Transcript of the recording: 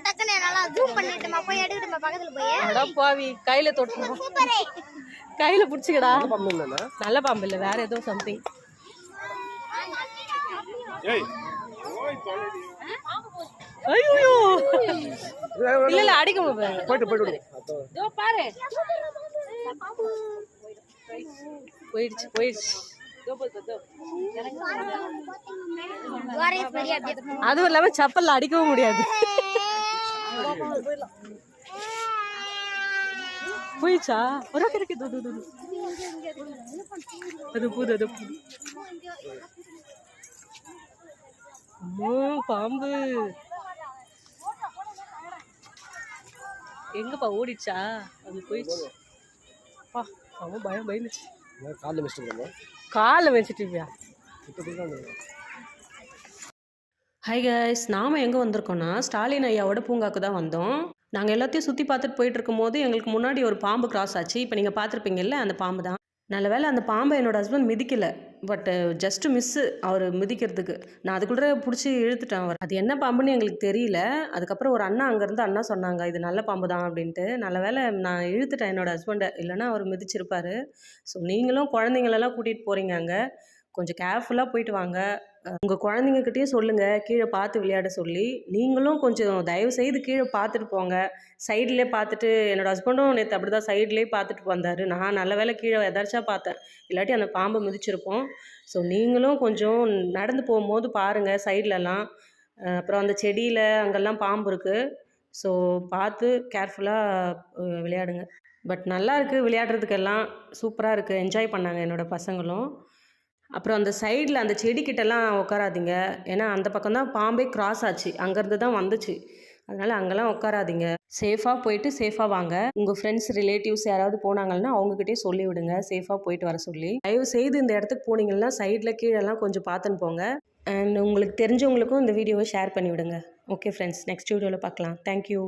டக்குன்னு என்னால ஜூம் பண்ணிட்டுமா போய் எடுக்கட்டுமா பக்கத்துல போய் அட பாவி கையில தொட்டு கையில புடிச்சுக்கடா நல்ல பாம்பு இல்ல வேற ஏதோ சம்திங் ஐயோ இல்ல இல்ல அடிக்க முடியாது போயிட்டு பாரு போயிடுச்சு அதுவும் இல்லாம சப்பல்ல அடிக்கவும் முடியாது போயிடுச்சா ஒரு கிடைக்குது அது போது பாம்பு எங்கப்பா ஓடிச்சா அது போயிடுச்சு அவன் பயந்துச்சு காலில் வச்சுட்டியா ஹாய் கைஸ் நாம் எங்கே வந்திருக்கோன்னா ஸ்டாலின் ஐயாவோட பூங்காக்கு தான் வந்தோம். நாங்கள் எல்லாத்தையும் சுற்றி பார்த்துட்டு போயிட்டு இருக்கும்போது எங்களுக்கு முன்னாடி ஒரு பாம்பு கிராஸ் ஆச்சு. இப்போ நீங்கள் பார்த்துருப்பீங்கல்ல அந்த பாம்பு தான். நல்ல வேலை அந்த பாம்பை என்னோடய ஹஸ்பண்ட் மிதிக்கலை. பட்டு ஜஸ்ட்டு மிஸ்ஸு அவர் மிதிக்கிறதுக்கு. நான் அதுக்குள்ளே பிடிச்சி இழுத்துட்டேன் அவர். அது என்ன பாம்புன்னு எங்களுக்கு தெரியல. அதுக்கப்புறம் ஒரு அங்கேருந்து அண்ணா சொன்னாங்க இது நல்ல பாம்பு தான் அப்படின்ட்டு. நல்ல வேலை நான் இழுத்துட்டேன் என்னோடய ஹஸ்பண்டை, இல்லைனா அவர் மிதிச்சிருப்பார். ஸோ நீங்களும் குழந்தைங்களெல்லாம் கூட்டிகிட்டு போகிறீங்க அங்கே, கொஞ்சம் கேர்ஃபுல்லாக போயிட்டு வாங்க. உங்கள் குழந்தைங்கக்கிட்டேயும் சொல்லுங்கள் கீழே பார்த்து விளையாட சொல்லி. நீங்களும் கொஞ்சம் தயவு செய்து கீழே பார்த்துட்டு போங்க. சைட்லேயே பார்த்துட்டு என்னோடய ஹஸ்பண்டும் நேற்று அப்படி தான் சைட்லேயே பார்த்துட்டு வந்தார். நான் நல்ல வேலை கீழே எதார்ச்சா பார்த்தேன், இல்லாட்டி அந்த பாம்பை மிதிச்சிருப்போம். ஸோ நீங்களும் கொஞ்சம் நடந்து போகும்போது பாருங்கள் சைட்லலாம். அப்புறம் அந்த செடியில் அங்கெல்லாம் பாம்பு இருக்குது. ஸோ பார்த்து கேர்ஃபுல்லாக விளையாடுங்க. பட் நல்லா இருக்குது விளையாடுறதுக்கெல்லாம், சூப்பராக இருக்குது. என்ஜாய் பண்ணாங்க என்னோடய பசங்களும். அப்புறம் அந்த சைடில் அந்த செடிக்கிட்டலாம் உட்காராதீங்க. ஏன்னா அந்த பக்கம் தான் பாம்பே கிராஸ் ஆச்சு, அங்கேருந்து தான் வந்துச்சு. அதனால் அங்கெல்லாம் உட்காராதீங்க. சேஃபாக போயிட்டு சேஃபாக வாங்க. உங்கள் ஃப்ரெண்ட்ஸ் ரிலேட்டிவ்ஸ் யாராவது போனாங்கன்னா அவங்கக்கிட்டே சொல்லி விடுங்க சேஃபாக போயிட்டு வர சொல்லி. தயவு செய்து இந்த இடத்துக்கு போனீங்கன்னா சைடில் கீழெல்லாம் கொஞ்சம் பார்த்துன்னு போங்க. அண்ட் உங்களுக்கு தெரிஞ்சவங்களுக்கும் இந்த வீடியோவை ஷேர் பண்ணி விடுங்க. ஓகே ஃப்ரெண்ட்ஸ், நெக்ஸ்ட் வீடியோவில் பார்க்கலாம். தேங்க்யூ.